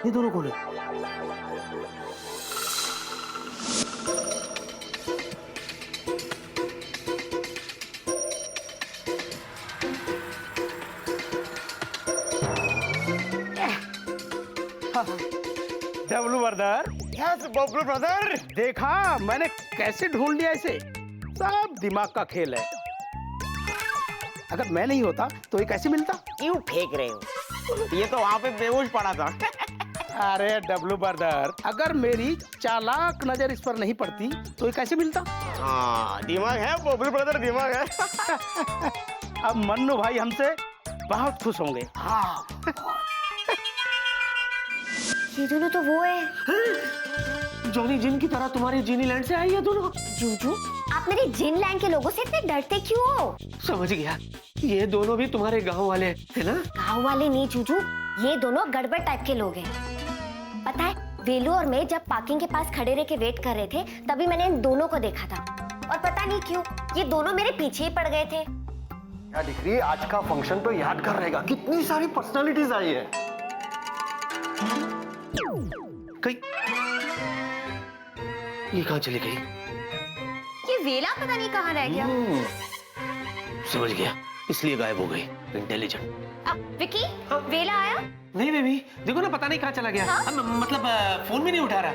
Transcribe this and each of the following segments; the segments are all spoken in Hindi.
ये दोनों कौन है? W brother. Yes Bablu brother. देखा मैंने कैसे ढूंढ लिया इसे। सब दिमाग का खेल है। अगर मैं नहीं होता तो ये कैसे मिलता? क्यों फेंक रहे हो? ये तो वहां पे बेहोश पड़ा था। अरे डब्लू ब्रदर, अगर मेरी चालाक नजर इस पर नहीं पड़ती तो ये कैसे मिलता? हाँ दिमाग है बबलू ब्रदर, दिमाग है। अब मन्नू भाई हमसे बहुत खुश होंगे। हाँ ये दोनों तो वो है। जॉनी जिन की तरह तुम्हारी जीनी लैंड से आई है दोनों। जूजू, आप मेरे जिन लैंड के लोगों से इतने डरते क्यों हो? समझ गया, ये दोनों भी तुम्हारे गांव वाले है ना? गाँव वाले नहीं जूजू, ये दोनों गड़बड़ टाइप के लोग हैं। पता है, वेलू और मैं जब पार्किंग के पास खड़े रह के वेट कर रहे थे तभी मैंने इन दोनों को देखा था, और पता नहीं क्यों ये दोनों मेरे पीछे ही पड़ गए थे। क्या दिख रही है, आज का फंक्शन तो यादगार रहेगा। कितनी सारी पर्सनालिटीज आई है। कहीं ये कहाँ चली गई? ये वेला पता नहीं कहाँ रह गया। समझ गया, इसलिए गायब हो गई। इंटेलिजेंट। विकी, वेला आया? नहीं बेबी, देखो ना पता नहीं कहाँ चला गया। हाँ? मतलब फोन भी नहीं उठा रहा।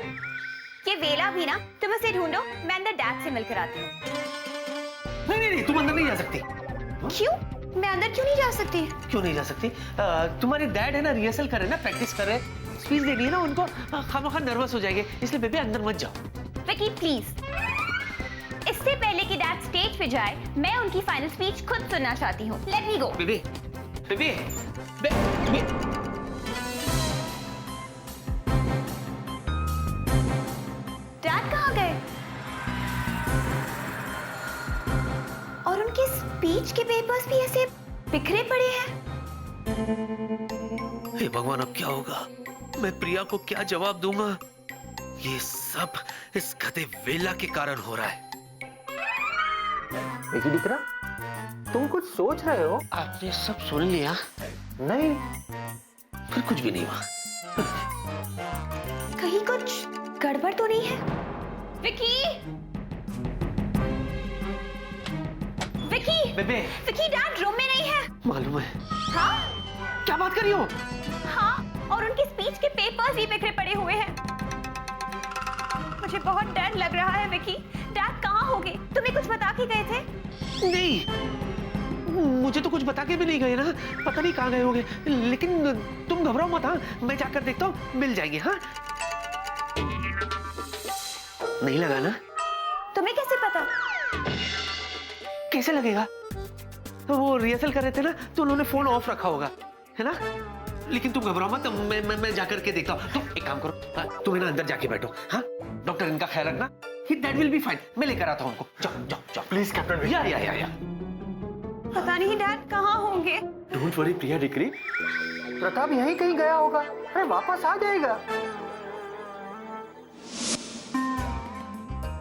ये वेला भी ना, तुम उसे ढूंढो, मैं अंदर डैड से मिलकर आती हूँ। नहीं, तुम अंदर नहीं जा सकती। क्यों? मैं अंदर क्यों नहीं जा सकती? क्यों नहीं जा सकती? तुम्हारे डैड है ना, रिहर्सल कर रहे हैं ना, प्रैक्टिस कर रहे हैं, स्पीच देनी है ना उनको। खामखा नर्वस हो जाएंगे, इसलिए बेबी अंदर मत जाओ। विकी प्लीज, इससे पहले कि डैड स्टेज पे जाए मैं उनकी फाइनल स्पीच खुद सुनना चाहती हूँ। लेट मी गो। बेबी बेबी डैड कहाँ गए? और उनके स्पीच के पेपर्स भी ऐसे बिखरे पड़े हैं। हे भगवान, अब क्या होगा? मैं प्रिया को क्या जवाब दूंगा? ये सब इस गधे वेला के कारण हो रहा है। दिख रहा, तुम कुछ सोच रहे हो? आपने सब सुन लिया? नहीं, फिर कुछ भी नहीं हुआ। कहीं कुछ गड़बड़ तो नहीं है? विकी, विकी, बेबे विकी, डैड रूम में नहीं है। मालूम है। हाँ क्या बात कर रही हो? हाँ, और उनके स्पीच के पेपर्स भी बिखरे पड़े हुए हैं। मुझे बहुत डर लग रहा है विकी। डैड कहाँ होंगे? तुम्हें कुछ बता के गए थे? नहीं, मुझे तो कुछ बता के भी नहीं गए ना। पता नहीं कहाँ गए होंगे, लेकिन तुम घबराओ मत। हाँ, मैं जाकर देखता हूँ, मिल जाएंगे। हाँ, नहीं लगा ना? तुम्हें कैसे पता? कैसे लगेगा? वो रिहर्सल कर रहे थे ना, तो उन्होंने फोन ऑफ रखा होगा, है ना? लेकिन तुम घबराओ मत, मैं जाकर के देखता हूँ। तुम एक काम करो, तुम है ना अंदर जाके बैठो। हाँ, डॉक्टर इनका ख्याल रखना। That will be fine. मैं लेकर आता हूँ उनको। जाओ जाओ जाओ प्लीज कैप्टन। या। पता नहीं डैड कहाँ होंगे। Don't worry Priya decree, Pratap यहीं कहीं गया होगा। अरे वापस आ जाएगा।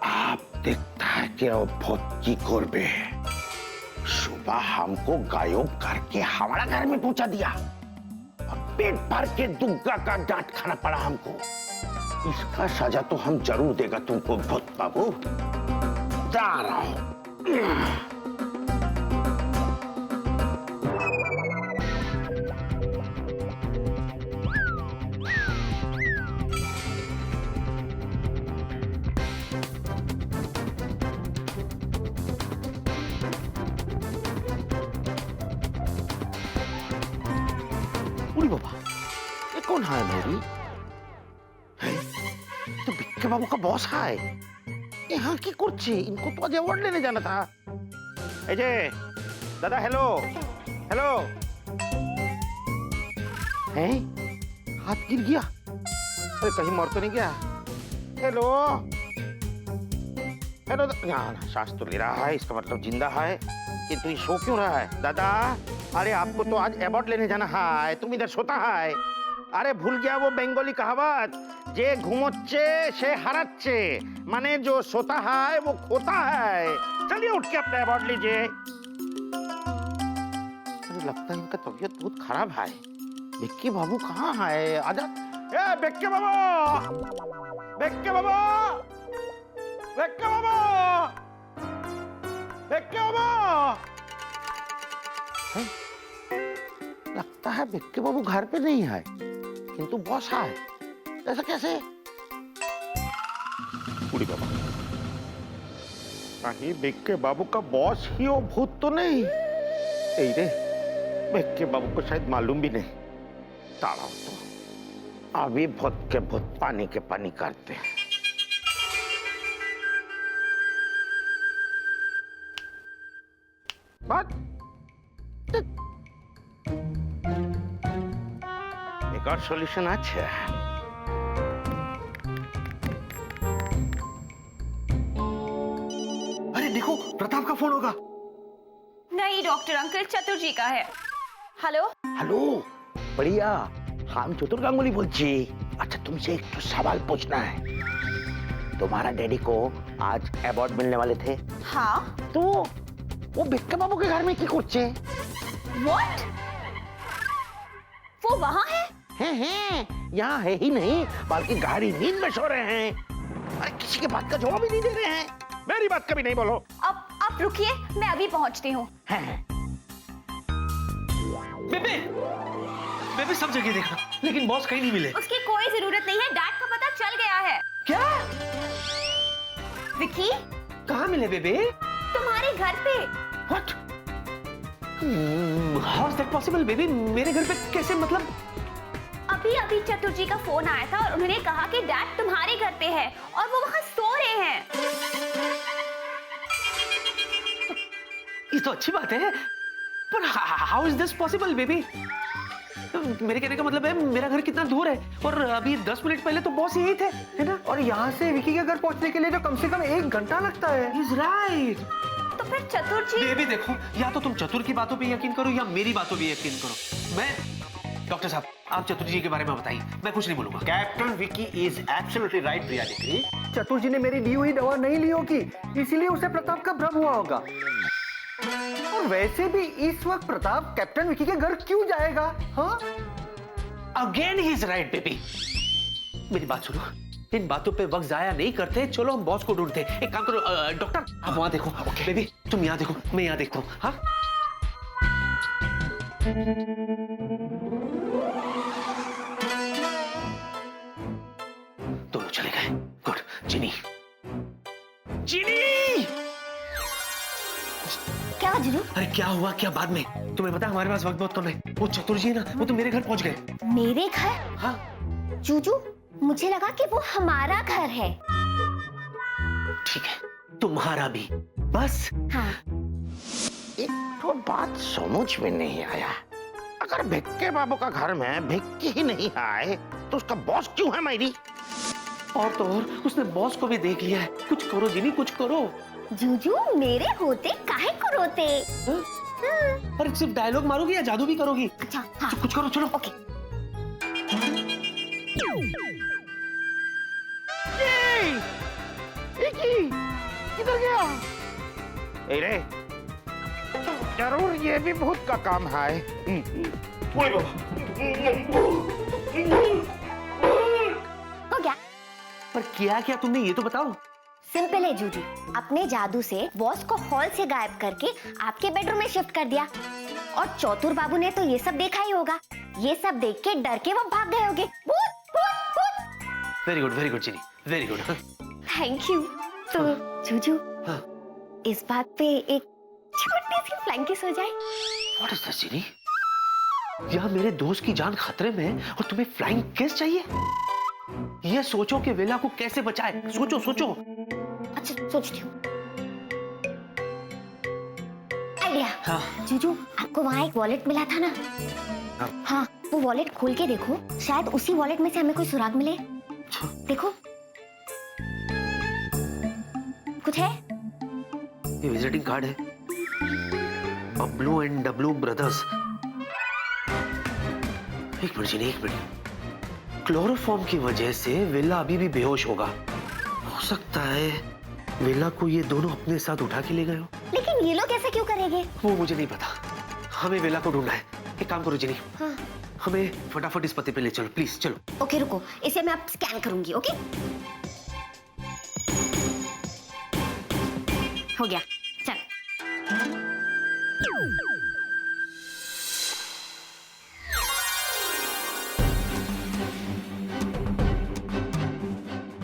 आप देखता है कि वो बहुत की गोर पे है। सुबह हमको गायब करके हमारा घर में पहुंचा दिया और पेट भर के दुग्गा का डांट खाना पड़ा हमको। इसका सजा तो हम जरूर देगा तुमको भूत बाबू। जा रहा हूं। उड़ी बाबा, ये कौन है मेरी? तो बिक्के बाबू का बॉस है। यहाँ की कुर्सी, इनको तो आज अवार्ड लेने जाना था। अजय दादा, हेलो हेलो। हैं? हाथ गिर गया। अरे कहीं मर तो नहीं गया? Hello hello. ना सांस तो ले रहा है, इसका मतलब जिंदा है। किंतु ये सो क्यों रहा है? दादा, अरे आपको तो आज अवार्ड लेने जाना है, तुम इधर सोता है। अरे भूल गया वो बेंगोली कहावत, जे घूमोच्चे से हराच्चे, माने जो सोता है वो खोता है। चलिए उठ के अपना अवार्ड लीजिए। अरे लगता है इनका तबीयत बहुत खराब है। विक्की बाबू कहाँ है? आजा, ए ए बेक्के बाबा, बेक्के बाबा, बेक्के बाबा, बेक्के बाबा। लगता है बेक्के बाबू घर पे नहीं है, किंतु बॉस है। ऐसा कैसे? बुढ़ी बाबा, कहीं बेक्के बाबू का बॉस ही वो भूत तो नहीं? यही रे, बेक्के बाबू को शायद मालूम भी नहीं। ताड़ा तो अभी भूत के भूत पानी के पानी करते हैं। बात एक और सॉल्यूशन अच्छा है। अरे देखो, प्रताप का फोन होगा। नहीं डॉक्टर अंकल, चतुर जी का है। हेलो हेलो, बढ़िया। हम चतुर गांगुली बोलছি। अच्छा, तुमसे एक तो सवाल पूछना है। तुम्हारा डैडी को आज अवार्ड मिलने वाले थे, हाँ। तो वो बेक्के बाबू के घर में की कुछ है? व्हाट? वो वहाँ है? हैं, यहाँ है ही नहीं, बल्कि गाड़ी नींद में सो रहे हैं। अरे किसी के बात का जवाब ही नहीं दे रहे हैं। मेरी बात कभी नहीं बोलो। अब आप रुकिए, मैं अभी पहुँचती हूँ। बेबे, बेबे सब जगह देखा, लेकिन बॉस कहीं नहीं मिले। उसकी कोई जरूरत नहीं है, डैड का पता चल गया है। क्या? विकी, कहाँ मिले बेबे? तुम्हारे घर पे। What? How is that possible, baby? मेरे घर पे कैसे, मतलब? अभी अभी चतुर जी का फोन आया था और उन्होंने कहा कि डैड तुम्हारे घर पे है और वो वहाँ सो रहे हैं। ये तो अच्छी बात है, पर how is this possible, baby? मेरे कहने का मतलब है, मेरा घर कितना दूर है और अभी 10 मिनट पहले तो बॉस यही थे, है ना? और यहाँ से विकी के घर पहुँचने के लिए तो कम से कम 1 घंटा लगता है। He's right. तो फिर चतुर जी। बेबी देखो, या तो तुम चतुर की बातों पे यकीन करो या मेरी बातों पे यकीन करो। मैं डॉक्टर साहब, आप चतुर जी के बारे में बताइए, मैं कुछ नहीं बोलूंगा। Captain Vicky is absolutely right Priya degree. चतुर जी ने मेरी दी हुई दवा नहीं ली होगी, इसीलिए उसे प्रताप का भ्रम हुआ होगा। और वैसे भी इस वक्त प्रताप कैप्टन विकी के घर क्यों जाएगा? हाँ, again he is right baby. मेरी बात सुनो, इन बातों पे वक्त जाया नहीं करते, चलो हम बॉस को ढूंढते। एक काम करो डॉक्टर, आप वहां देखो। बेबी तुम यहाँ देखो, मैं यहाँ देखता हूँ। हाँ, दोनों चले गए। गुड। जिनी, जिनी! क्या हुआ जीजू? अरे क्या हुआ क्या बाद में? तुम्हें पता है हमारे पास वक्त बहुत कम है। वो चतुर जी है ना, वो तो मेरे घर पहुंच गए। मेरे घर? हाँ। जीजू, मुझे लगा कि वो हमारा घर है। ठीक है, तुम्हारा भी। बस। हाँ। एक तो बात समझ में नहीं आया। अगर भिक्के बाबू का घर में भिक्की ही नहीं आए, तो उसका बॉस क्यों है मेरी? और तो और उसने बॉस को भी देख लिया है। कुछ करो जिनी, कुछ करो। जीजू, मेरे होते काहे को रोते? अरे सिर्फ डायलॉग मारोगी या जादू भी करोगी? अच्छा, हाँ। कुछ करो, चलो। ओके। किधर गया? अरे जरूर ये भी भूत का काम है। हो गया। पर किया क्या तुमने, ये तो बताओ। सिंपल है जीजू, अपने जादू से बॉस को हॉल से गायब करके आपके बेडरूम में शिफ्ट कर दिया। और चौतुर बाबू ने तो ये सब देखा ही होगा। ये सब देख के डर के वो भाग गए होंगे। भूत भूत भूत। वेरी गुड जिनी, वेरी गुड। Thank you. तो जीजू, हाँ। इस बात पे एक छोटी सी फ्लाइंग किस हो जाए? What is this, जिनी? यहाँ मेरे दोस्त की जान खतरे में है और तुम्हें फ्लाइंग किस चाहिए? ये सोचो कि वेला को कैसे बचाए। सोचो सोचो। अच्छा, सोचती हूँ। आइडिया। हाँ। जीजू, आपको वहाँ एक वॉलेट मिला था ना? हाँ, वो वॉलेट खोल के देखो, शायद उसी वॉलेट में से हमें कोई सुराग मिले। देखो, कुछ है? ये विजिटिंग कार्ड है, बबलू एंड डब्लू ब्रदर्स। एक मिनट जिनी, एक मिनट। क्लोरोफॉर्म की वजह से वेला अभी भी बेहोश होगा। हो सकता है वेला को ये दोनों अपने साथ उठा के ले गए हो। लेकिन ये लोग ऐसा क्यों करेंगे? वो मुझे नहीं पता, हमें वेला को ढूंढना है। एक काम करो जिनी, हाँ। हमें फटाफट इस पते पे ले चलो प्लीज, चलो। ओके रुको, इसे मैं अब स्कैन करूंगी। ओके हो गया, चल।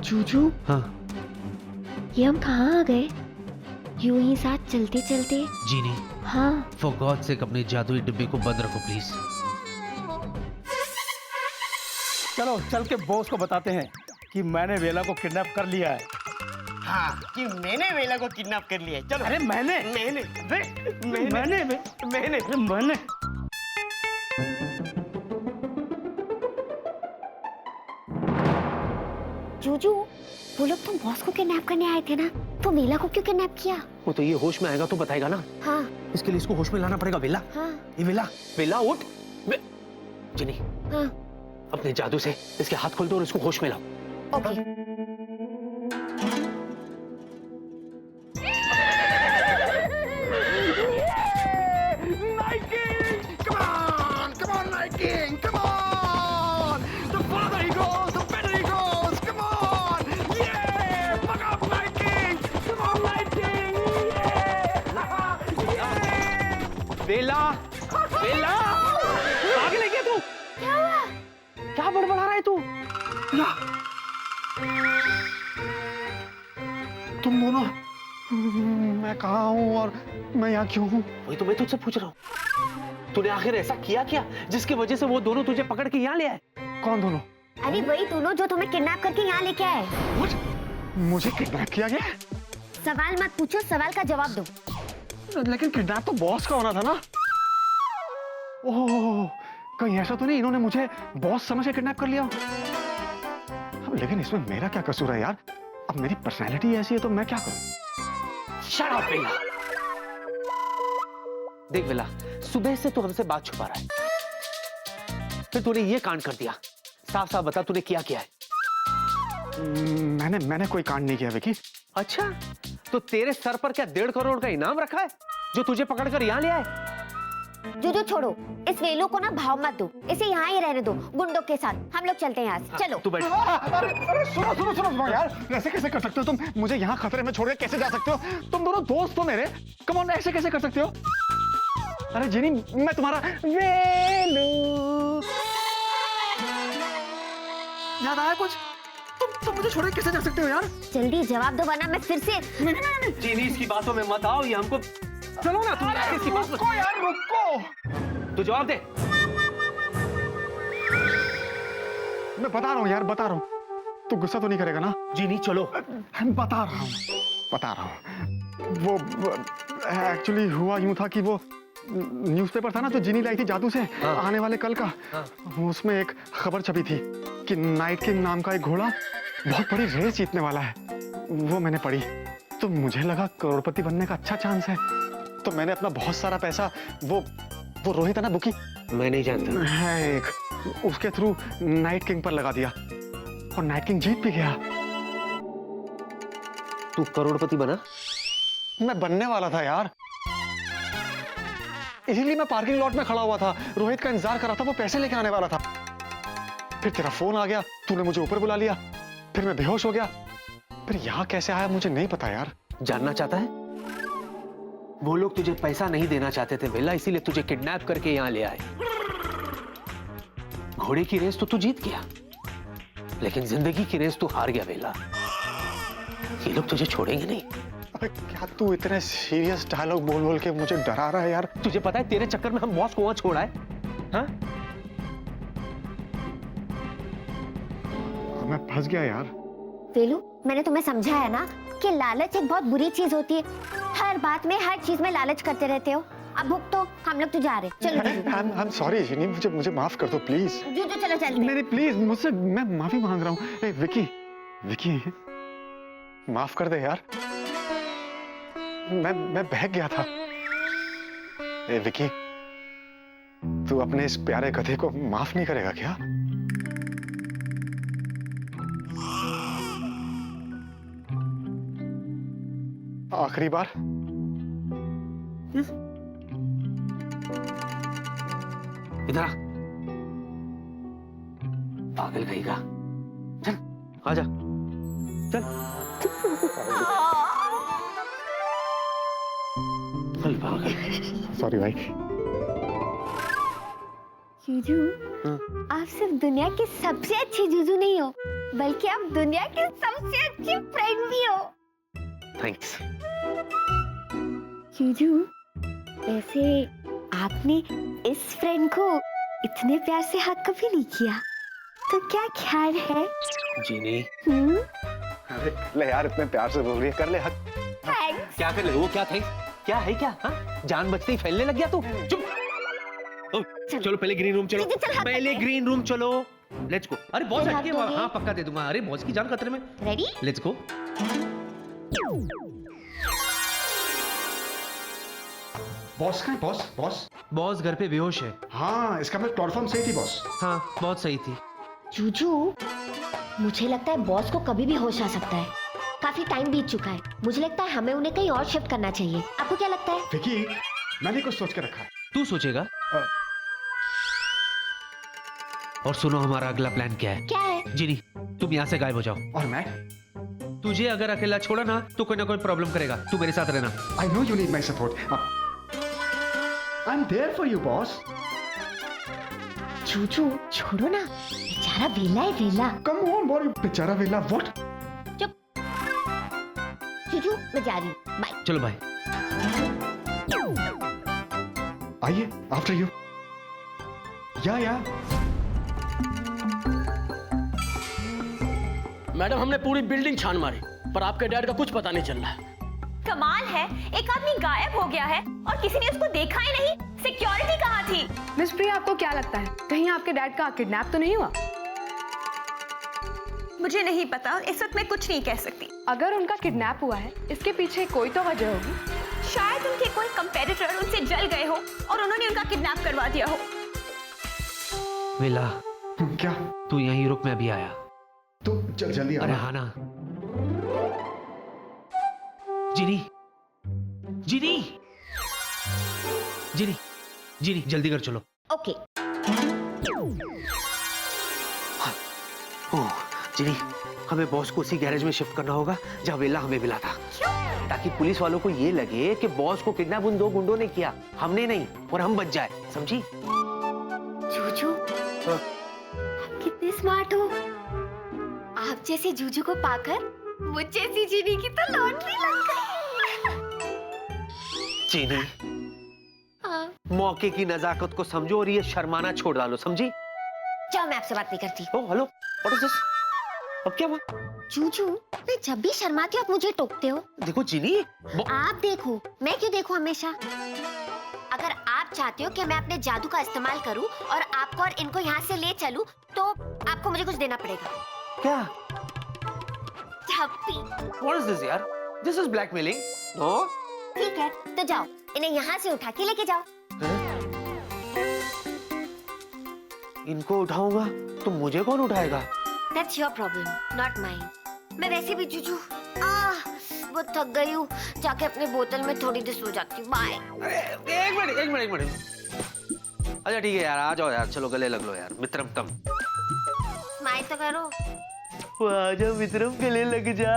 जूजू, हाँ ये हम कहाँ आ गए? यूं ही साथ चलते चलते। जीनी, हाँ फॉर गॉड सेक अपने जादुई डिब्बे को बंद रखो प्लीज। चलो चल के बॉस को बताते हैं कि मैंने वेला को किडनैप कर लिया है। हाँ कि मैंने वेला को किडनैप कर लिया है। चलो। अरे मैंने मैंने जूजू, वो लोग तुम बॉस को किडनैप करने आए थे ना, तो वेला को क्यों किडनैप किया? वो तो ये होश में आएगा तो बताएगा ना। हाँ इसके लिए इसको होश में लाना पड़ेगा। वेला, हाँ ये वेला, वेला उठ। जिनी, हाँ। अपने जादू से इसके हाथ खोल दो और इसको होश में लाओ। ओके। वेला, वेला, आगे ले गया तू। क्या हुआ? क्या बड़बड़ा रहा है तू? तुम दोनों, मैं कहाँ हूँ और मैं यहाँ क्यों हूँ? वही तो मैं तुझसे पूछ रहा हूँ। तूने आखिर ऐसा किया क्या जिसकी वजह से वो दोनों तुझे पकड़ के यहाँ ले आए? कौन दोनों? अरे वही दोनों जो तुम्हें किडनैप करके यहाँ लेके आए। मुझे किडनैप किया गया? सवाल मत पूछो, सवाल का जवाब दो। लेकिन किडनैप तो बॉस का होना था ना। ओह, कहीं ऐसा तो नहीं इन्होंने मुझे बॉस समझ के किडनैप कर लिया? अब लेकिन इसमें मेरा क्या कसूर है यार? अब मेरी पर्सनैलिटी ऐसी है तो मैं क्या करूं? शट अप वेला। देख वेला, सुबह से तू हमसे बात छुपा रहा है, फिर तूने ये कांड कर दिया। साफ साफ बता तूने किया क्या है? मैंने कोई कांड नहीं किया विकी। अच्छा, तो तेरे सर पर क्या 1.5 करोड़ का इनाम रखा है जो तुझे पकड़कर यहाँ ले आए? जूजू छोड़ो, इस वेलू को ना भाव मत दो, इसे यहाँ ही रहने दो गुंडों के साथ। हम लोग चलते हैं यहाँ से, चलो। तू बैठ। अरे सुनो यार, ऐसे कैसे कर सकते हो तुम? मुझे यहाँ खतरे में छोड़ के कैसे जा सकते हो? तुम दोनों दोस्त हो मेरे। कम ऑन, ऐसे कैसे कर सकते हो? अरे जिनी, मैं तुम्हारा वेलू। याद आया कुछ? तुम मुझे छोड़ के कैसे जा सकते हो यार? जल्दी जवाब दो वरना मैं फिर से। चीनी, इसकी बातों में मत आओ, ये हमको। चलो ना, तुम इसकी बात में। रुको यार, रुको। तू जवाब दे। मैं बता रहा हूँ यार, बता रहा हूँ। तू गुस्सा तो नहीं करेगा ना? जीनी चलो। मैं बता रहा हूँ। वो एक्चुअली हुआ यूं था कि वो न्यूज़पेपर था ना जो जिनी लाई थी जादू से। हाँ। आने वाले कल का। हाँ। उसमें एक खबर छपी थी कि नाइट किंग नाम का एक घोड़ा बहुत बड़ी रेस जीतने वाला है। वो मैंने पढ़ी तो मुझे लगा करोड़पति बनने का अच्छा चांस है, तो मैंने अपना बहुत सारा पैसा वो रोहित है ना, बुकी मैं नहीं जानता है एक, उसके थ्रू नाइट किंग पर लगा दिया और नाइट किंग जीत भी गया। तू करोड़पति बना? मैं बनने वाला था यार, इसीलिए मैं पार्किंग लॉट में खड़ा हुआ था, रोहित का इंतजार कर रहा था, वो पैसे लेके आने वाला था। फिर तेरा फोन आ गया, तूने मुझे ऊपर बुला लिया, फिर मैं बेहोश हो गया। फिर यहाँ कैसे आया मुझे नहीं पता यार। जानना चाहता है? वो लोग तुझे पैसा नहीं देना चाहते थे वेला, इसीलिए तुझे किडनैप करके यहाँ ले आए। घोड़े की रेस तो तू जीत गया, लेकिन जिंदगी की रेस तू हार गया वेला। ये लोग तुझे छोड़ेंगे नहीं। अबे क्या तू इतने सीरियस डायलॉग बोल बोल के मुझे डरा रहा है यार? तुझे पता है तेरे चक्कर में हम बॉस को वहां छोड़ा है। हाँ? मैं फंस गया यार। वेलू, मैंने तुम्हें समझाया ना कि लालच एक बहुत बुरी चीज होती है। हर बात में, हर चीज में लालच करते रहते हो। अब भुग तो, हम लोग तो जा रहे। चलो I'm sorry जिनी, मुझे माफ कर दो प्लीज। जूजू चलो चलते। नहीं प्लीज, मुझसे मैं माफी मांग रहा हूँ। ए विकी माफ कर दे यार, मैं बहक गया था। ए विकी, तू अपने इस प्यारे गधे को माफ नहीं करेगा क्या? आखिरी बार। इधर आ। पागल कहेगा। चल आजा, चल चल पागल। सॉरी भाई। जूजू, आप सिर्फ दुनिया के सबसे अच्छे जूजू नहीं हो, बल्कि आप दुनिया के सबसे अच्छे फ्रेंड भी हो। थैंक्स। जूजू, वैसे आपने इस फ्रेंड को इतने प्यार से हक कभी नहीं किया, तो क्या ख्याल है? जीनी, अरे ले यार, इतने प्यार से बोल रही है, कर ले हक। थैंक्स। क्या कर ले? वो क्या थे? क्या है क्या? हाँ? जान बचते ही फैलने लग गया तू। चुप। ओ, चलो पहले ग्रीन रूम चलो। चल, चल, हाथ पहले पकड़। ग्रीन रूम चलो। Let's go. अरे बॉस हाथ हटके, दोगे? हाँ पक्का दे दूंगा। अरे बॉस की जान खतरे में। रेडी? Let's go. बॉस का है बॉस? बॉस? बॉस घर पे बेहोश है। हाँ, इसका मतलब प्लेटफॉर्म सही थी बॉस। हाँ बहुत सही थी। जूजू, मुझे लगता है बॉस को कभी भी होश आ सकता है। काफी टाइम बीत चुका है, मुझे लगता है हमें उन्हें कहीं और शिफ्ट करना चाहिए। आपको क्या लगता है? विकी, मैंने कुछ सोच के रखा है। तू सोचेगा। और सुनो हमारा अगला प्लान क्या है। क्या है? जीनी, तुम यहाँ से गायब हो जाओ। और मैं? तुझे अगर अकेला छोड़ा ना तो कोई ना कोई प्रॉब्लम करेगा। तू मेरे साथ रहना। I know you need my support. I'm there for you, boss. Juju, छोड़ो ना, बेचारा वेला है वेला। Come on, boy, बेचारा वेला। What? जूजू, मैं जा रही हूँ, बाय। चलो भाई। आइए, after you. या। मैडम, हमने पूरी बिल्डिंग छान मारी, पर आपके डैड का कुछ पता नहीं चल रहा। कमाल है, एक आदमी गायब हो गया है और किसी ने उसको देखा ही नहीं। सिक्योरिटी कहाँ थी? मिस प्रिया, आपको क्या लगता है कहीं आपके डैड का किडनैप तो नहीं हुआ? मुझे नहीं पता, इस वक्त मैं कुछ नहीं कह सकती। अगर उनका किडनैप हुआ है, इसके पीछे कोई तो वजह होगी। शायद उनके कोई कंपेटिटर उनसे जल गए हो और उन्होंने उनका किडनैप करवा दिया हो। वेला, क्या? तू यहीं रुक, मैं अभी आया। तो जल्दी अरे आना। हाँ ना। जीनी, जीनी, जीनी, जीनी, जल्दी कर चलो। ओके। ओह, जीनी, हमें बॉस को उसी गैरेज में शिफ्ट करना होगा जहाँ वेला हमें मिला था। ताकि पुलिस वालों को ये लगे कि बॉस को किडनैप उन दो गुंडों ने किया, हमने नहीं, और हम बच जाए। समझी? जूजू, कितने स्मार्ट हो। आप जैसे जूजू को पाकर मुझ जैसी जीनी की तो लॉटरी लग गई। जीनी, हाँ। मौके की नजाकत को समझो और ये शर्माना छोड़ डालो। समझी? चलो, मैं आपसे बात नहीं करती। Oh hello, what is this? अब क्या हुआ? जूजू, मैं जब भी शर्माती हूँ आप मुझे टोकते हो। देखो जीनी, आप देखो, मैं क्यों देखूं हमेशा? अगर आप चाहते हो कि मैं अपने जादू का इस्तेमाल करूं और आपको और इनको यहाँ से ले चलूं, तो आपको मुझे कुछ देना पड़ेगा। क्या? झप्पी। What is this यार? This is blackmailing. No? ठीक है, तो जाओ, इन्हें यहाँ से उठा के लेके जाओ। इनको उठाऊंगा तो मुझे कौन उठाएगा? That's your problem, not mine. मैं वैसे भी जूजू बहुत थक गई हूँ, जाके अपने बोतल में थोड़ी देर सो जाती हूँ। बाय। एक मिनट। अच्छा ठीक है यार, आ जाओ यार, चलो गले लग लो यार, मित्रम तम। स्माइल तो करो। आजा मित्रम, गले लग जा।